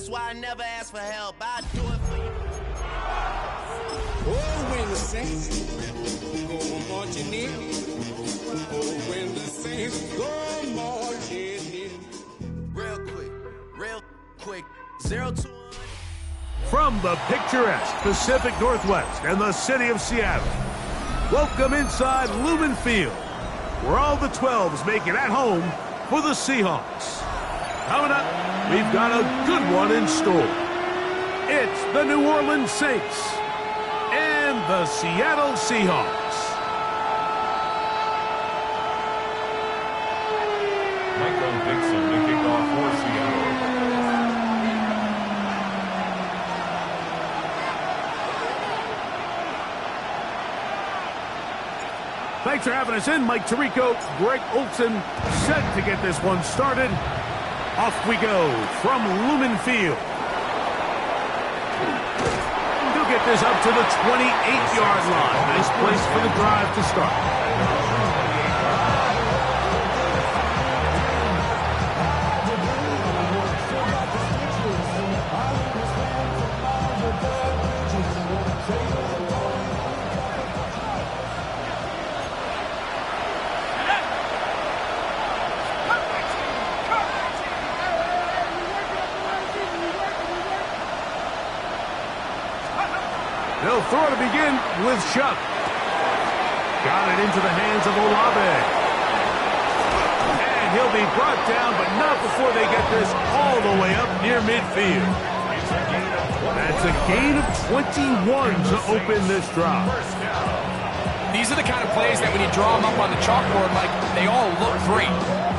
That's why I never ask for help. I do it for you. Oh, when the saints go marching in. Oh, when the saints go marching in. Real quick. 0-2. From the picturesque Pacific Northwest and the city of Seattle, welcome inside Lumen Field, where all the 12s make it at home for the Seahawks. Coming up, we've got a good one in store. It's the New Orleans Saints and the Seattle Seahawks. Michael Dixon to kick off for Seattle. Thanks for having us in, Mike Tirico, Greg Olson, set to get this one started. Off we go from Lumen Field. He'll get this up to the 28-yard line. Nice place for the drive to start. They'll throw to begin with Chuck. Got it into the hands of Olave. And he'll be brought down, but not before they get this all the way up near midfield. That's a gain of 21 to open this drive. These are the kind of plays that when you draw them up on the chalkboard, like, they all look great.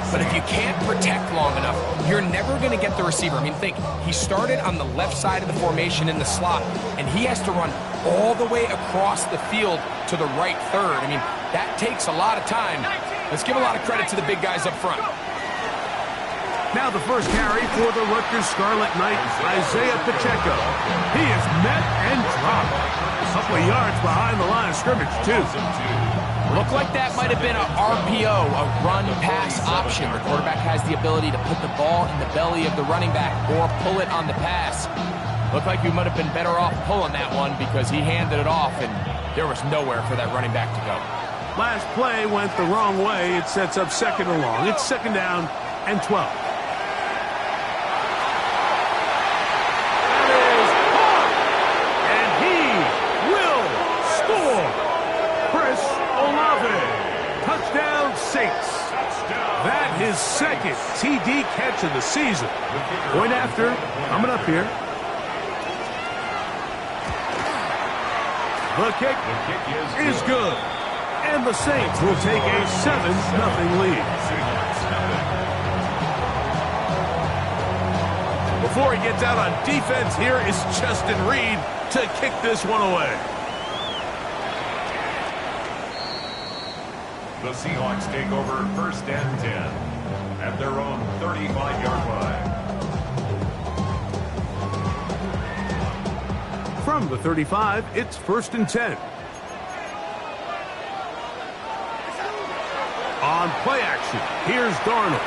But if you can't protect long enough, you're never going to get the receiver. I mean, think, he started on the left side of the formation in the slot, and he has to run all the way across the field to the right third. I mean, that takes a lot of time. Let's give a lot of credit to the big guys up front. Now the first carry for the Rutgers Scarlet Knights, Isaiah Pacheco. He is met and dropped. A couple of yards behind the line of scrimmage, too. Looked like that might have been a RPO, a run-pass option. The quarterback has the ability to put the ball in the belly of the running back or pull it on the pass. Looked like we might have been better off pulling that one because he handed it off, and there was nowhere for that running back to go. Last play went the wrong way. It sets up second and long. It's second down and 12. Touchdown, Saints. That his second TD catch of the season. Point after, coming up here. The kick is good. And the Saints will take a 7-0 lead. Before he gets out on defense, here is Justin Reed to kick this one away. The Seahawks take over first and 10 at their own 35-yard line. From the 35, it's first and 10. On play action, here's Darnold.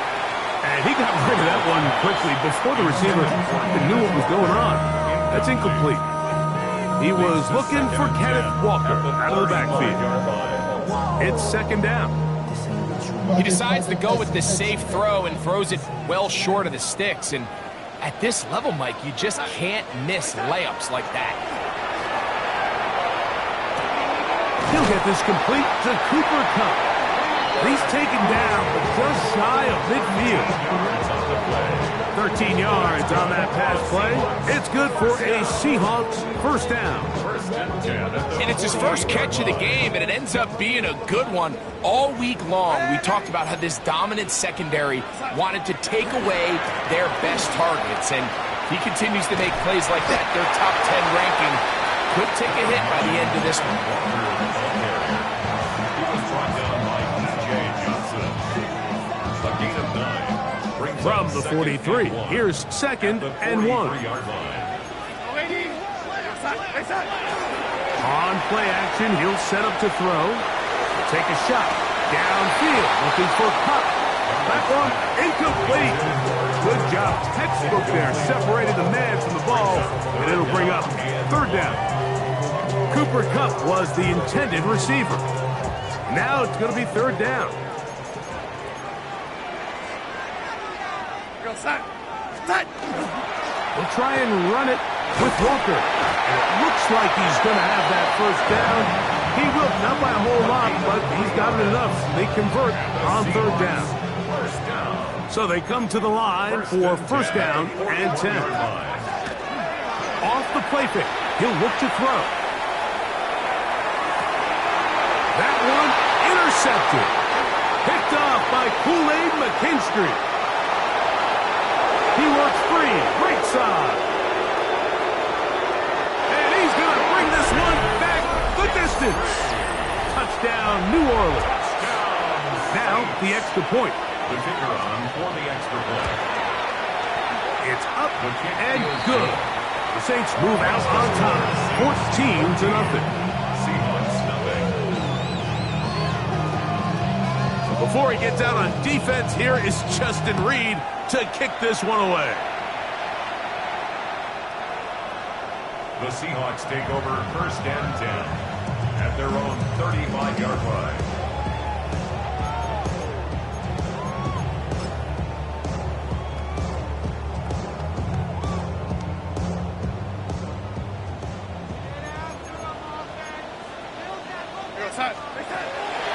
And he got rid of that one quickly before the receiver even knew what was going on. That's incomplete. He was looking for Kenneth Walker out of the backfield. It's second down. He decides to go with this safe throw and throws it well short of the sticks. And at this level, Mike, you just can't miss layups like that. He'll get this complete to Cooper Kupp. He's taken down, but just shy of midfield. 13 yards on that pass play. It's good for a Seahawks first down. And it's his first catch of the game, and it ends up being a good one. All week long, we talked about how this dominant secondary wanted to take away their best targets, and he continues to make plays like that. Their top 10 ranking could take a hit by the end of this one. From the 43, here's second and 1. On play action, he'll set up to throw. Take a shot. Downfield, looking for Kupp. That one incomplete. Good job. Textbook there. Separated the man from the ball, and it'll bring up third down. Cooper Kupp was the intended receiver. Now it's going to be third down. We'll try and run it with Walker. And it looks like he's going to have that first down. He will, not by a whole lot, but he's got it enough. They convert on third down. So they come to the line for first down and 10. Off the play fake. He'll look to throw. That one intercepted. Picked off by Kool-Aid McKinstry. He works free. Right side. And he's going to bring this one back the distance. Touchdown, New Orleans. Now the extra point. The kicker on for the extra point. It's up and good. The Saints move out on top. 14-0. Seahawks nothing. Before he gets out on defense, here is Justin Reed to kick this one away. The Seahawks take over first and 10 at their own 35-yard line.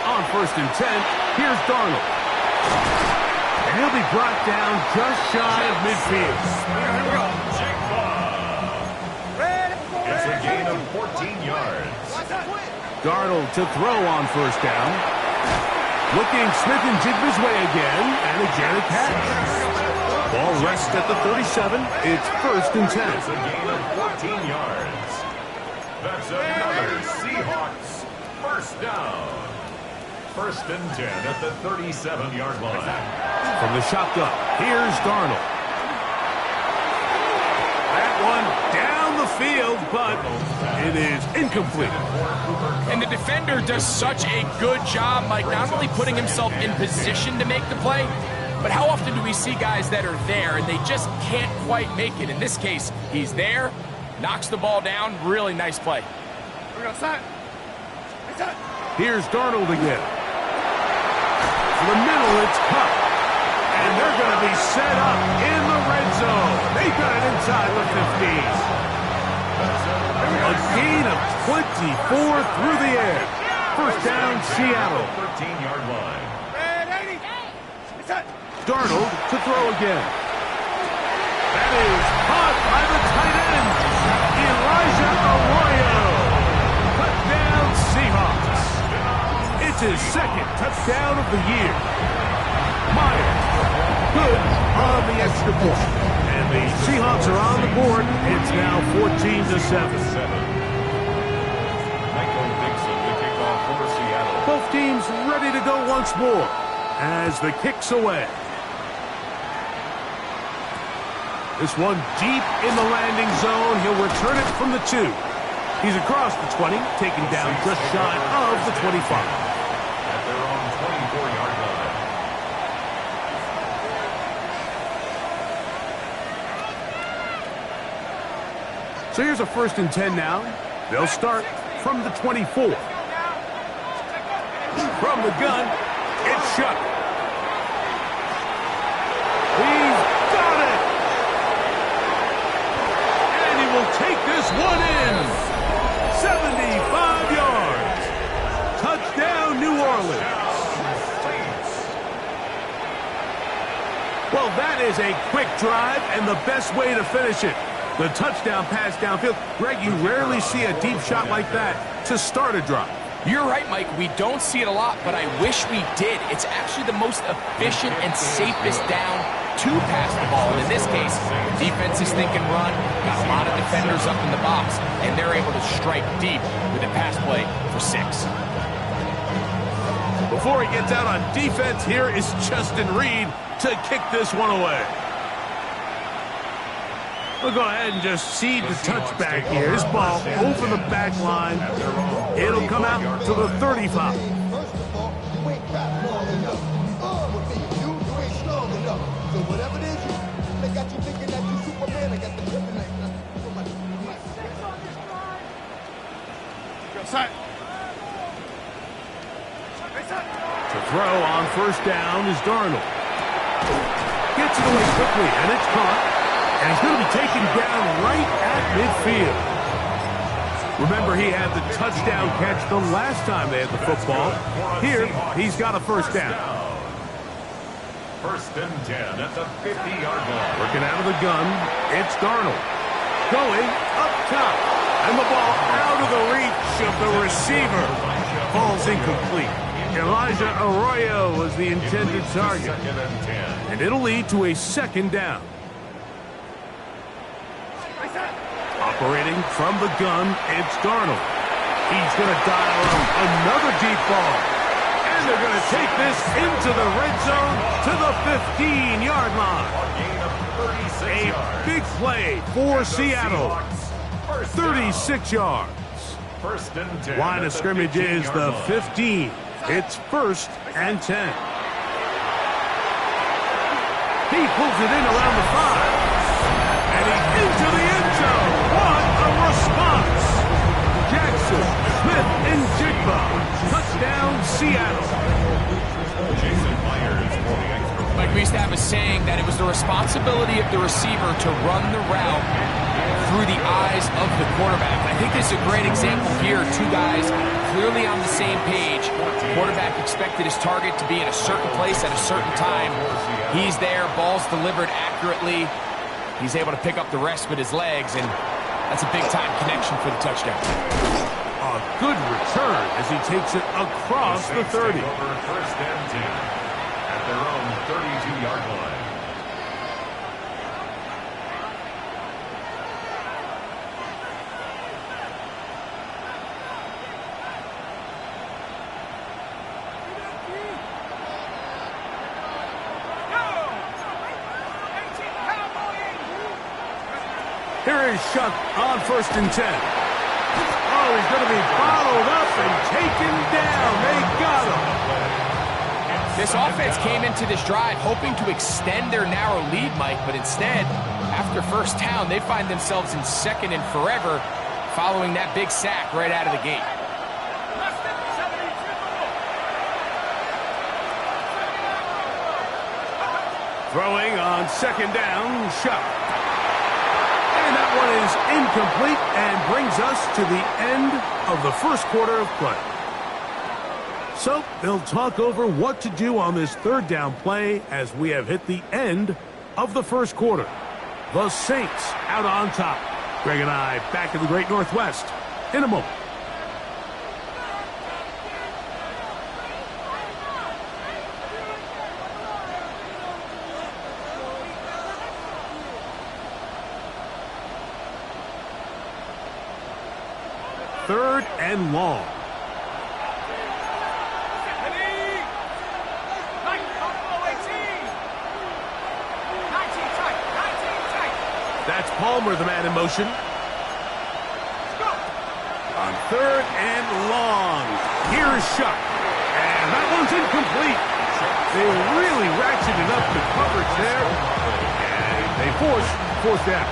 On first and 10, here's Darnold. And he'll be brought down just shy of midfield. It's a gain of 14 yards. Darnold to throw on first down. Looking Smith and Jigba's way again, and again a catch. Ball rests at the 37. It's first and 10. It's a gain of 14 yards. That's another Seahawks first down. First and 10 at the 37-yard line. From the shotgun, here's Darnold. That one down the field, but it is incomplete. And the defender does such a good job, Mike, not only putting himself in position to make the play, but how often do we see guys that are there and they just can't quite make it? In this case, he's there, knocks the ball down. Really nice play. Here's Darnold again. For the middle, it's Kupp. And they're going to be set up in the red zone. They got it inside the 15. A gain of 24 through the air. First down, Seattle. 13-yard line. Darnold to throw again. That is caught by the tight end, Elijah Arroyo. Touchdown, Seahawks. It's his second touchdown of the year. Myers, good on the extra point. And the Seahawks are on the board. It's now 14-7. Both teams ready to go once more as the kick's away. This one deep in the landing zone. He'll return it from the 2. He's across the 20, taken down just shy of the 25. At their own 24-yard line. So here's a first and 10 now. They'll start from the 24. From the gun, it's shut. He's got it. And he will take this one in. 75 yards. Touchdown, New Orleans. Well, that is a quick drive and the best way to finish it. The touchdown pass downfield. Greg, you rarely see a deep shot like that to start a drive. You're right, Mike. We don't see it a lot, but I wish we did. It's actually the most efficient and safest down to pass the ball. And in this case, the defense is thinking run, got a lot of defenders up in the box, and they're able to strike deep with a pass play for 6. Before he gets out on defense, here is Justin Reed to kick this one away. We'll go ahead and just cede the touchback here. This ball over the back line. It'll come out to the 35. To throw on first down is Darnold. Gets it away quickly, and it's caught. And he's going to be taken down right at midfield. Remember, he had the touchdown catch the last time they had the football. Here, he's got a first down. First and 10 at the 50-yard line. Working out of the gun, it's Darnold. Going up top. And the ball out of the reach of the receiver. Falls incomplete. Elijah Arroyo was the intended target. And it'll lead to a second down. Operating from the gun, it's Darnold. He's going to dial up another deep ball. And they're going to take this into the red zone to the 15-yard line. A big play for Seattle. 36 yards. First and 10. Line of scrimmage is the 15. It's first and 10. He pulls it in around the 5. And he's into the end zone. What a response. Jackson, Smith, and Jigba. Touchdown, Seattle. Jason Myers for the extra point. Like we used to have a saying that it was the responsibility of the receiver to run the route through the eyes of the quarterback. I think this is a great example here. Two guys clearly on the same page. The quarterback expected his target to be in a certain place at a certain time. He's there, ball's delivered accurately. He's able to pick up the rest with his legs, and that's a big-time connection for the touchdown. A good return as he takes it across the 30. Over first and 10 at their own 32-yard line. Here is Shuck on first and 10. Oh, he's going to be followed up and taken down. They got him. This offense came into this drive hoping to extend their narrow lead, Mike, but instead, after first down, they find themselves in second and forever following that big sack right out of the gate. Throwing on second down, Shuck. And that one is incomplete and brings us to the end of the first quarter of play. So they'll talk over what to do on this third down play as we have hit the end of the first quarter. The Saints out on top. Greg and I back in the Great Northwest in a moment. Third and long. That's Palmer, the man in motion. On third and long. Here's Shuck. And that one's incomplete. They really ratcheted up the coverage there. And they force fourth down.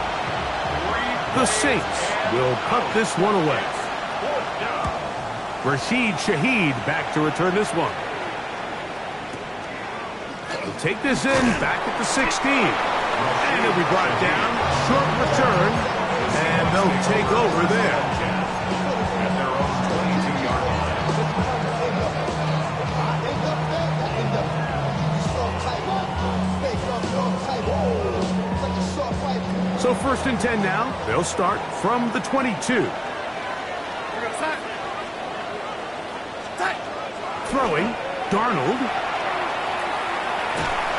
The Saints will cut this one away. Rashid Shaheed back to return this one. He'll take this in back at the 16. And it'll be brought down. Short return. And they'll take over there. At their own 22-yard line. So first and 10 now. They'll start from the 22. Throwing, Darnold.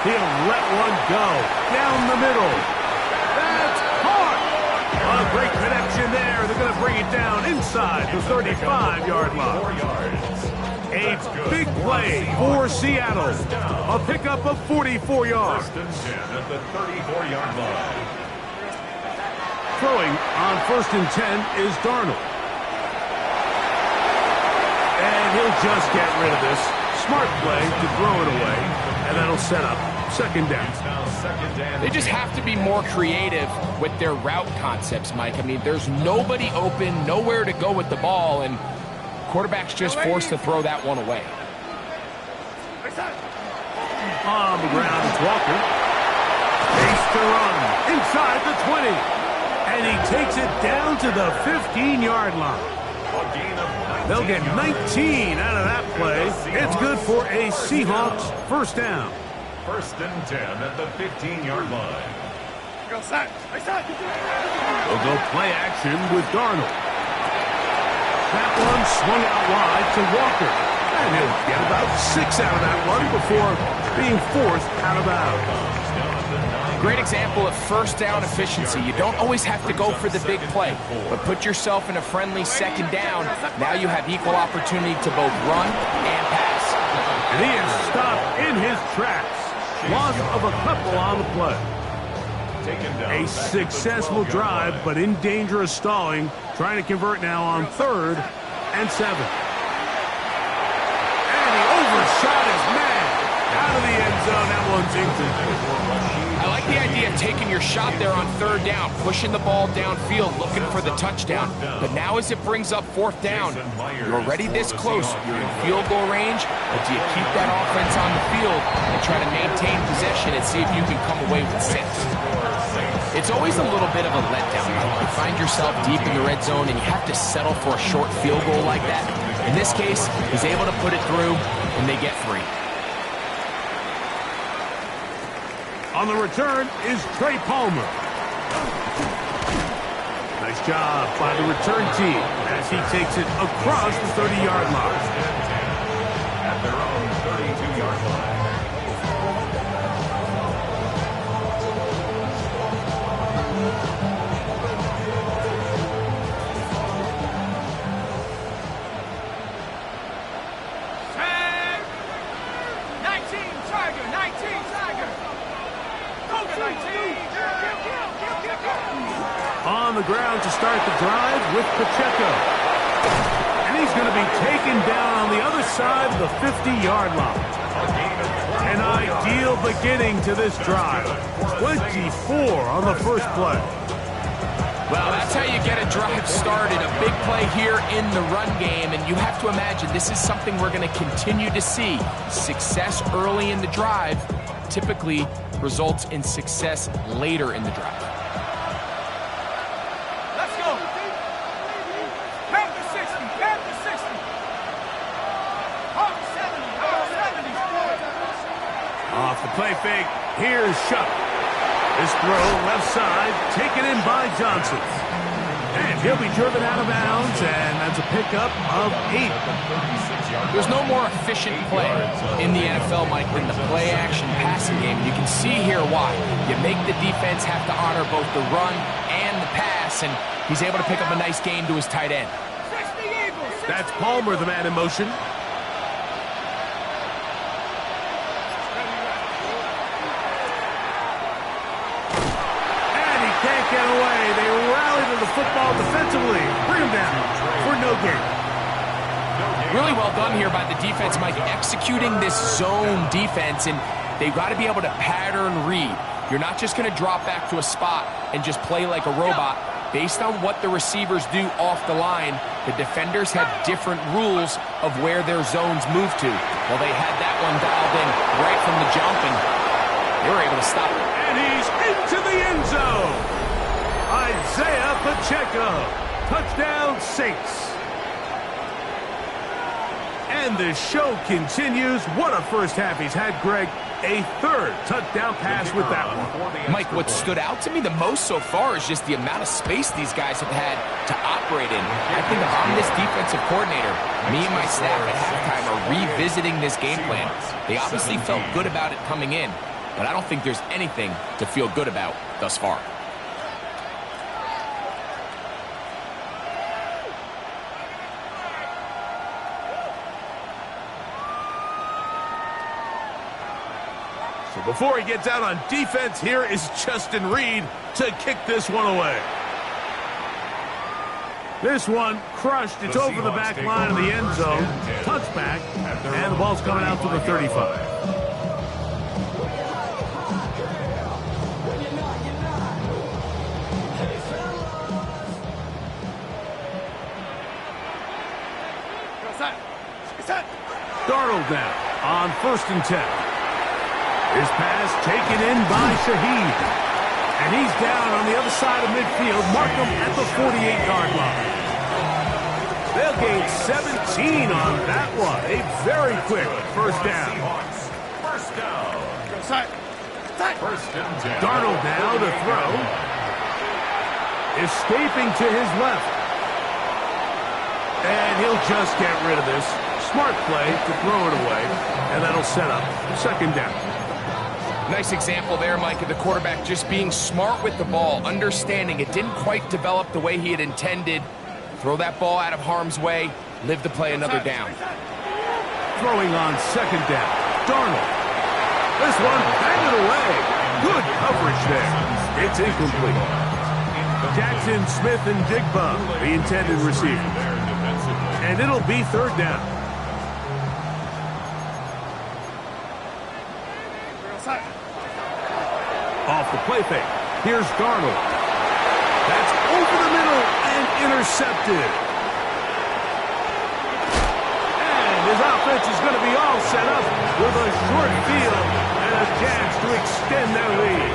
He'll let one go. Down the middle. That's hard. A great connection there. They're going to bring it down inside the 35-yard line. A big play for Seattle. A pickup of 44 yards. First and 10 at the 34-yard line. Throwing on first and 10 is Darnold. And he'll just get rid of this. Smart play to throw it away. And that'll set up second down. They just have to be more creative with their route concepts, Mike. I mean, there's nobody open, nowhere to go with the ball, and Quarterback's just forced to throw that one away. On the ground, it's Walker. Pace to run inside the 20. And he takes it down to the 15-yard line. They'll get 19 out of that play. It's good for a Seahawks first down. 1st and 10 at the 15-yard line. They'll go play action with Darnold. That one swung out wide to Walker. And he'll get about 6 out of that one before being forced out of bounds. Great example of first down efficiency. You don't always have to go for the big play, but put yourself in a friendly second down. Now you have equal opportunity to both run and pass. And he is stopped in his tracks. Loss of a couple on the play. A successful drive, but in danger of stalling. Trying to convert now on 3rd and 7. And he overshot his man. Out of the end zone. That one's incomplete. I like the idea of taking your shot there on 3rd down, pushing the ball downfield, looking for the touchdown. But now as it brings up 4th down, you're already this close. You're in field goal range, but do you keep that offense on the field and try to maintain possession and see if you can come away with 6? It's always a little bit of a letdown. You find yourself deep in the red zone and you have to settle for a short field goal like that. In this case, he's able to put it through and they get 3. On the return is Trey Palmer. Nice job by the return team as he takes it across the 30-yard line. At their own 32-yard line. On the ground to start the drive with Pacheco. And he's going to be taken down on the other side of the 50-yard line. An ideal beginning to this drive. 24 on the first play. Well, that's how you get a drive started. A big play here in the run game, and you have to imagine this is something we're going to continue to see. Success early in the drive typically results in success later in the drive. Let's go. Panther 60, Panther 60. Hawk 70, Hawk 70. Off the play fake, here's Shuck. This throw left side, taken in by Johnson. And he'll be driven out of bounds, and that's a pickup of 8. There's no more efficient play in the NFL, Mike, than the play-action passing game. You can see here why. You make the defense have to honor both the run and the pass, and he's able to pick up a nice gain to his tight end. That's Palmer, the man in motion. And he can't get away. They rally to the football defensively. Bring him down for no gain. Really well done here by the defense, Mike, executing this zone defense, and they've got to be able to pattern read. You're not just going to drop back to a spot and just play like a robot. Based on what the receivers do off the line, the defenders have different rules of where their zones move to. Well, they had that one dialed in right from the jump, and they were able to stop it. And he's into the end zone. Isaiah Pacheco. Touchdown, Saints. And the show continues. What a first half he's had, Greg. A 3rd touchdown pass with that one. Mike, what stood out to me the most so far is just the amount of space these guys have had to operate in. I think if I'm this defensive coordinator, me and my staff at halftime are revisiting this game plan. They obviously felt good about it coming in, but I don't think there's anything to feel good about thus far. Before he gets out on defense, here is Justin Reed to kick this one away. This one crushed. It's over the back line of the end zone. Touchback, and the ball's coming out to the 35. Darnold now on 1st and 10. His pass taken in by Shaheed. And he's down on the other side of midfield. Mark him at the 48-yard line. They'll gain 17 on that one. A very quick first down. First down. First and 10. Darnold now to throw. Escaping to his left. And he'll just get rid of this. Smart play to throw it away. And that'll set up 2nd down. Nice example there, Mike, of the quarterback just being smart with the ball, understanding it didn't quite develop the way he had intended. Throw that ball out of harm's way, live to play another down. Throwing on 2nd down. Darnold. This one, bang it away. Good coverage there. It's incomplete. Jackson, Smith, and Jigba, the intended receiver. And it'll be 3rd down. Off the play fake. Here's Darnold. That's over the middle and intercepted. And his offense is going to be all set up with a short field and a chance to extend their lead.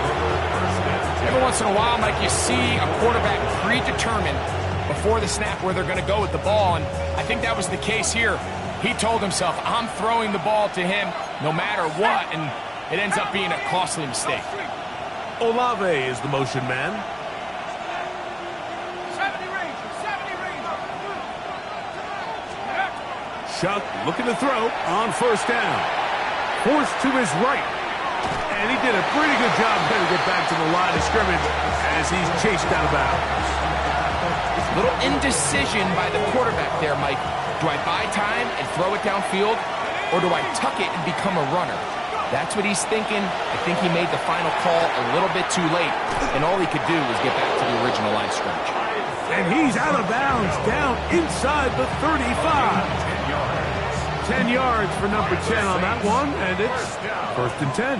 Every once in a while, Mike, you see a quarterback predetermined before the snap where they're going to go with the ball, and I think that was the case here. He told himself, I'm throwing the ball to him no matter what, and it ends up being a costly mistake. Olave is the motion man. 70 range. Shuck looking to throw on 1st down. Forced to his right. And he did a pretty good job trying to get back to the line of scrimmage as he's chased out of bounds. Little indecision by the quarterback there, Mike. Do I buy time and throw it downfield, or do I tuck it and become a runner? That's what he's thinking. I think he made the final call a little bit too late, and all he could do was get back to the original line of scrimmage. And he's out of bounds, down inside the 35. 10 yards for number 10 on that one, and it's 1st and 10.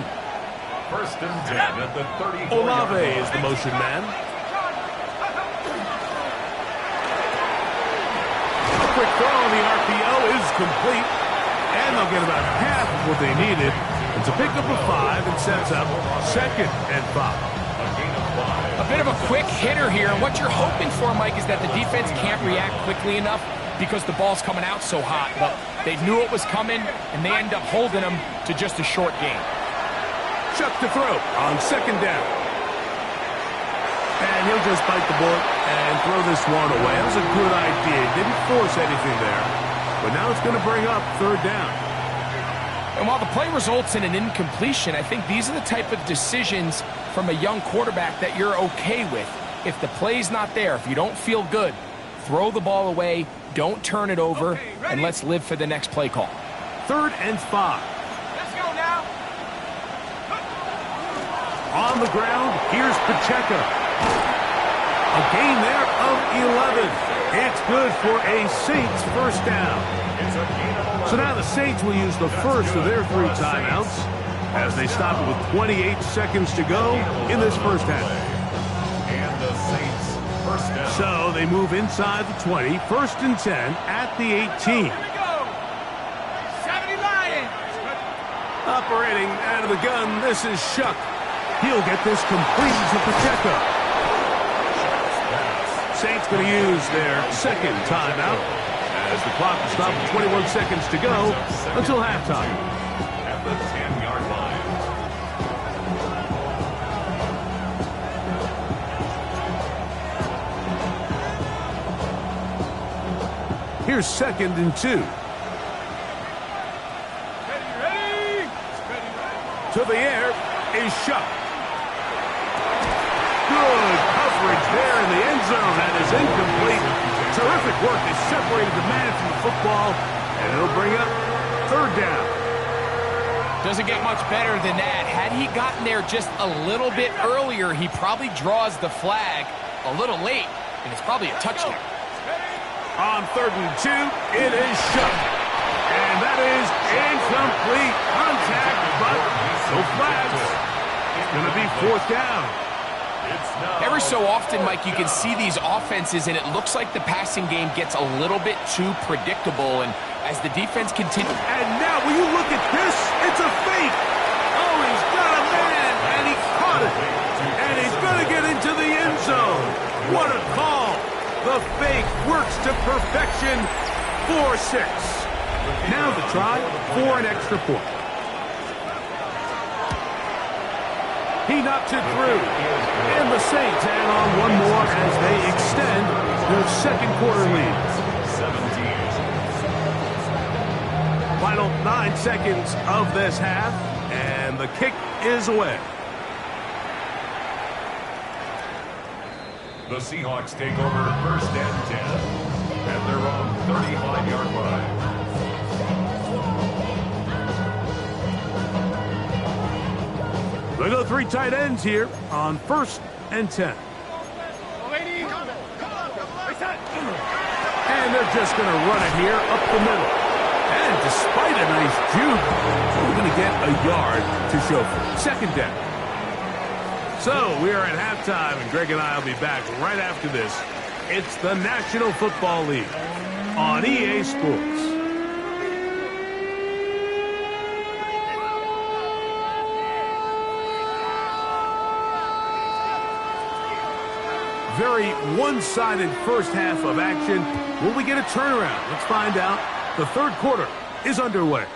First and 10 at the 34. Olave is the motion man. A quick throw on the RPO is complete, and they'll get about half of what they needed. It's a pickup of 5 and sets up 2nd and 5. A bit of a quick hitter here, and what you're hoping for, Mike, is that the defense can't react quickly enough because the ball's coming out so hot. But they knew it was coming, and they end up holding them to just a short game. Chuck to throw on 2nd down. And he'll just bite the bullet and throw this one away. That was a good idea. Didn't force anything there. But now it's going to bring up 3rd down. And while the play results in an incompletion, I think these are the type of decisions from a young quarterback that you're okay with. If the play's not there, if you don't feel good, throw the ball away, don't turn it over, and let's live for the next play call. 3rd and 5. Let's go now. On the ground, here's Pacheco. A gain there of 11. It's good for a Saints 1st down. So now the Saints will use the first of their 3 timeouts as they stop it with 28 seconds to go in this 1st half. And the Saints 1st down. So they move inside the 20, 1st and 10 at the 18. Here we go. 70 Lions. Operating out of the gun, this is Shuck. He'll get this complete to Pacheco. Saints going to use their 2nd timeout as the clock will stop with 21 seconds to go until halftime. At the 10-yard line. Here's 2nd and 2. Ready. To the air is Shuck. Good coverage there in the end zone. That is incomplete. Terrific work. They separated the man from the football, and it'll bring up 3rd down. Doesn't get much better than that. Had he gotten there just a little bit earlier, he probably draws the flag a little late, and it's probably a touchdown. On 3rd and 2, it is Shuck. And that is incomplete contact, but no flags. It's going to be 4th down. Every so often, Mike, you can see these offenses, and it looks like the passing game gets a little bit too predictable. And as the defense continues... And now, will you look at this? It's a fake. Oh, he's got a man, and he caught it. And he's going to get into the end zone. What a call. The fake works to perfection. 4-6. Now the try for an extra point. He knocks it through. And the Saints add on one more as they extend their second quarter lead. 17. Final 9 seconds of this half, and the kick is away. The Seahawks take over 1st and 10 at their own 35-yard line. They go 3 tight ends here on 1st and 10. And they're just going to run it here up the middle. And despite a nice juke, we're going to get a yard to show for it. 2nd down. So we are at halftime, and Greg and I will be back right after this. It's the National Football League on EA Sports. Very one-sided first half of action. Will we get a turnaround? Let's find out. The 3rd quarter is underway.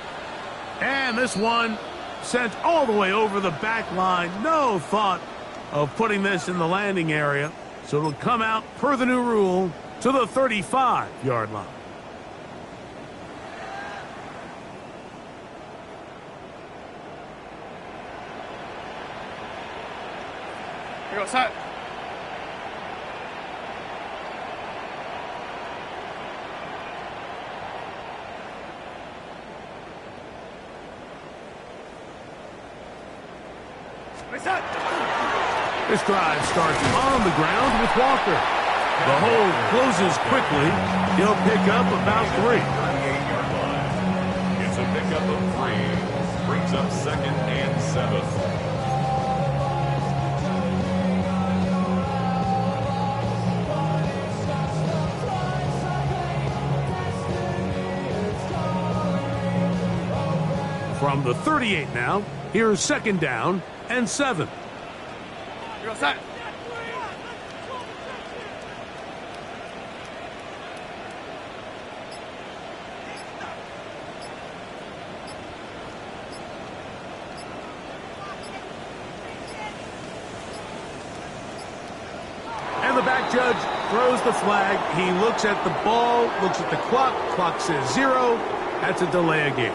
And this one sent all the way over the back line. No thought of putting this in the landing area. So it'll come out, per the new rule, to the 35-yard line. Here goes that. This drive starts on the ground with Walker. The hole closes quickly. He'll pick up about 3. 38-yard line. It's a pickup of 3. Brings up 2nd and 7. From the 38 now, here's 2nd down and 7. Here goes that. And the back judge throws the flag. He looks at the ball, looks at the clock. Clock says 0. That's a delay of game.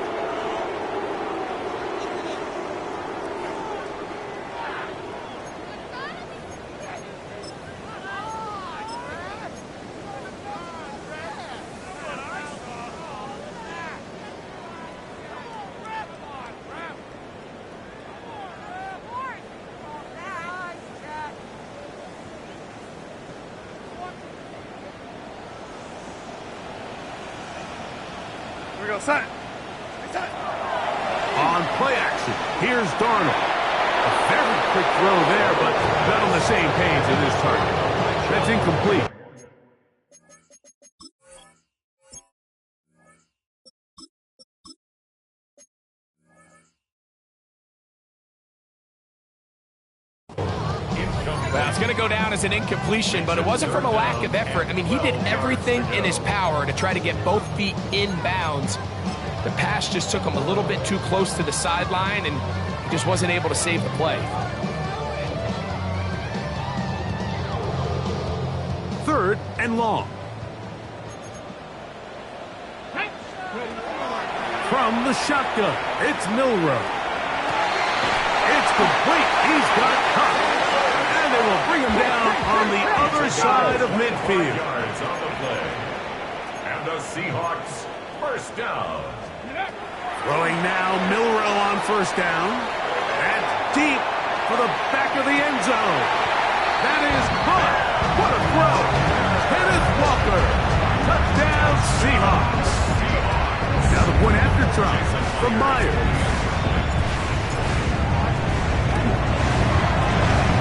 Here goes that. On play action, here's Darnold. A very quick throw there, but not on the same page as his target. That's incomplete. Well, it's going to go down as an incompletion, but it wasn't from a lack of effort. I mean, he did everything in his power to try to get both feet in bounds. The pass just took him a little bit too close to the sideline, and he just wasn't able to save the play. 3rd and long. From the shotgun, it's Milrow. It's complete. He's got caught. And they will bring him down on the other side of midfield. Yards on the play. And the Seahawks 1st down. Throwing now, Milrow on 1st down. That's deep for the back of the end zone. That is caught. What a throw. Kenneth Walker. Touchdown, Seahawks. Now the point after try from Myers.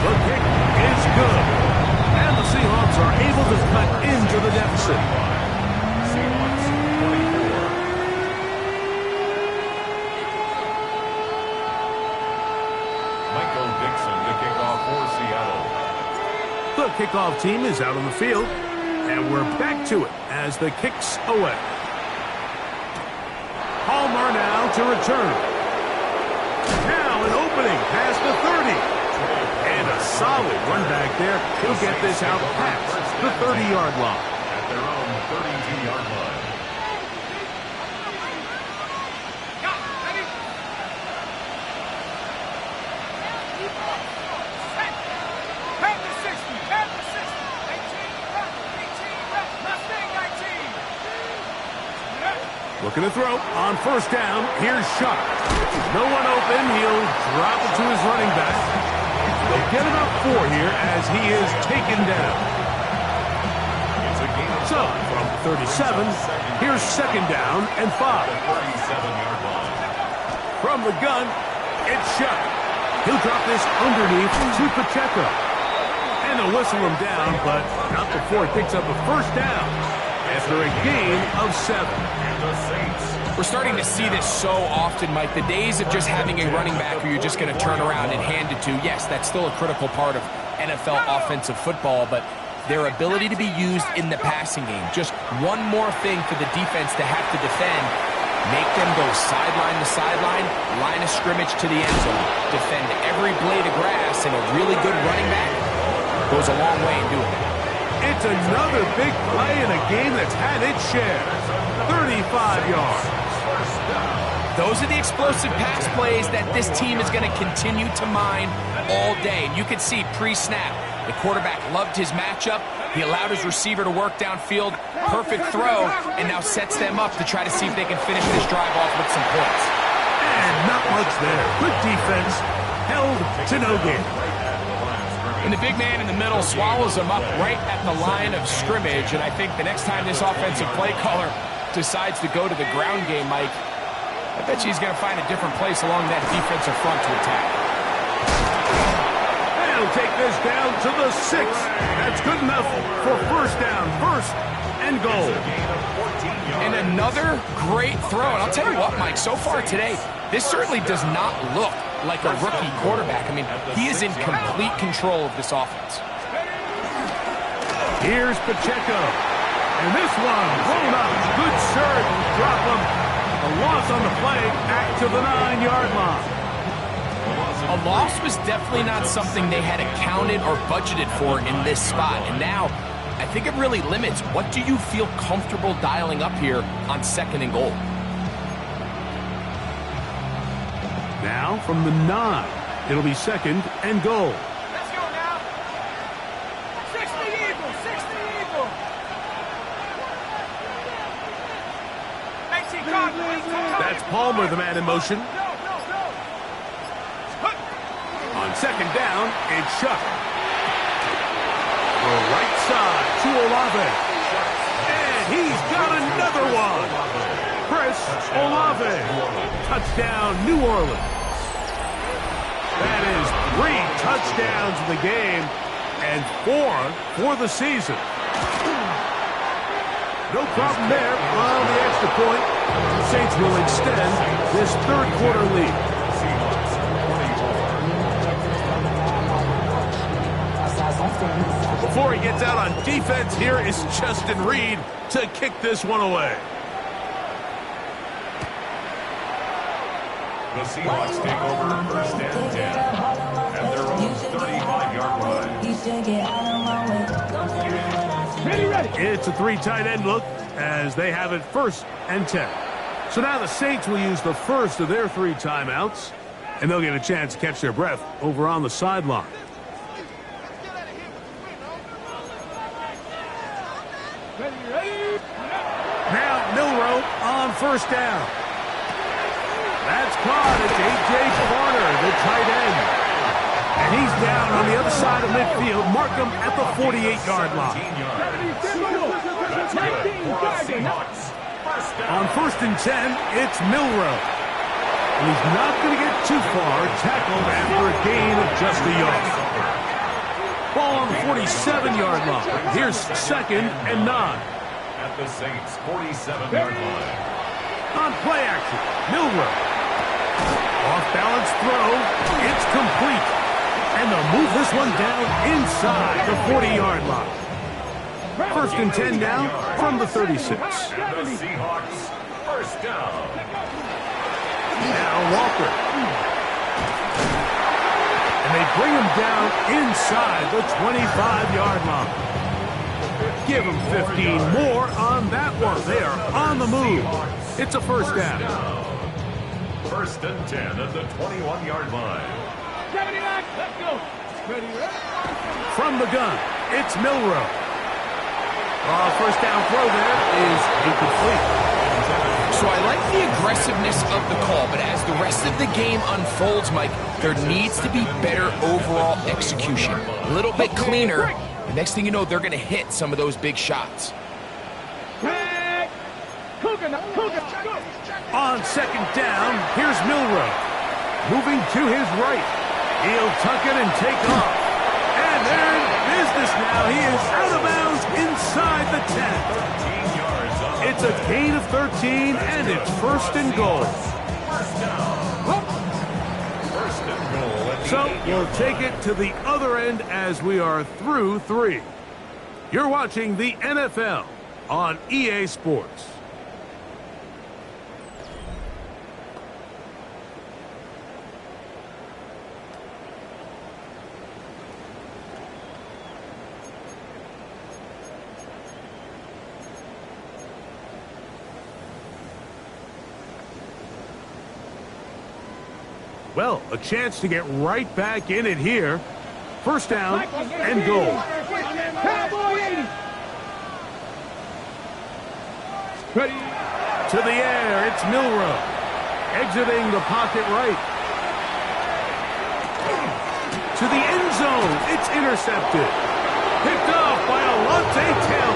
The kick is good. And the Seahawks are able to cut into the deficit. Seahawks 24. Michael Dixon to kick off for Seattle. The kickoff team is out on the field, and we're back to it as the kick's away. Palmer now to return. Now an opening past the 30. And a solid run back there. He'll get this out past the 30-yard line. At their own 32-yard line. Looking to throw on first down. Here's Shuck. No one open. He'll drop it to his running back. They'll get about 4 here as he is taken down. So, from 37, here's second down and 5. 37-yard line. From the gun, it's Shuck. He'll drop this underneath to Pacheco. And they'll whistle him down, but not before he picks up a first down after a gain of 7. We're starting to see this so often, Mike. The days of just having a running back who you're just going to turn around and hand it to, yes, that's still a critical part of NFL offensive football, but their ability to be used in the passing game, just one more thing for the defense to have to defend, make them go sideline to sideline, line of scrimmage to the end zone, defend every blade of grass, and a really good running back goes a long way in doing that. It's another big play in a game that's had its share. 35 yards. Those are the explosive pass plays that this team is going to continue to mine all day. And you can see pre-snap, the quarterback loved his matchup. He allowed his receiver to work downfield. Perfect throw, and now sets them up to try to see if they can finish this drive off with some points. And not much there. Good defense. Held to no gain. And the big man in the middle swallows him up right at the line of scrimmage. And I think the next time this offensive play caller decides to go to the ground game, Mike, I bet you he's going to find a different place along that defensive front to attack. They'll take this down to the 6. That's good enough for first down, first and goal. And another great throw. And I'll tell you what, Mike, so far today, this certainly does not look like a rookie quarterback. I mean, he is in complete control of this offense. Here's Pacheco. And this one blown up. Good surge. Drop him. A loss on the play. Back to the 9-yard line. A loss was definitely not something they had accounted or budgeted for in this spot. And now, I think it really limits what do you feel comfortable dialing up here on second and goal. Now from the 9. It'll be second and goal. Let's go now. 60 Eagles, 60 Eagles. 18, come. That's Palmer, the man in motion. On second down, it's Shuck. The right side to Olave. And he's got another one. Chris Olave. Touchdown, New Orleans. That is 3 touchdowns in the game and 4 for the season. No problem there. Well, the extra point. The Saints will extend this third-quarter lead. Before he gets out on defense, here is Justin Reed to kick this one away. The Seahawks take over first and 10 at their own 35-yard line. It's a 3 tight end look as they have it first and 10. So now the Saints will use the first of their 3 timeouts, and they'll get a chance to catch their breath over on the sideline. Now Milroe on first down. That's caught. It's A.J. Carter, the tight end. And he's down on the other side of midfield. Mark him at the 48-yard line. On first and 10, it's Milroe. And he's not going to get too far. Tackled after a gain of just a yard. Ball on the 47-yard line. Here's 2nd and 9. At the Saints' 47-yard line. On play action, Milroe. Off-balance throw. It's complete. And they'll move this one down inside the 40-yard line. 1st and 10 now from the 36. And the Seahawks, first down. Now Walker. And they bring him down inside the 25-yard line. Give them 15 more on that one. They are on the move. It's a first down. 1st and 10 at the 21-yard line. Let's go. From the gun, it's Milroe. First down throw there is incomplete. So I like the aggressiveness of the call, but as the rest of the game unfolds, Mike, there needs to be better overall execution. A little bit cleaner. The next thing you know, they're going to hit some of those big shots. On 2nd down, here's Milroe. Moving to his right. He'll tuck it and take off. And they're in business now. He is out of bounds inside the 10. It's a gain of 13, and it's 1st and goal. So we'll take it to the other end as we are through 3. You're watching the NFL on EA Sports. Well, a chance to get right back in it here. 1st down and goal. To the air, it's Milroe. Exiting the pocket right. To the end zone, it's intercepted. Picked off by Alontae Taylor.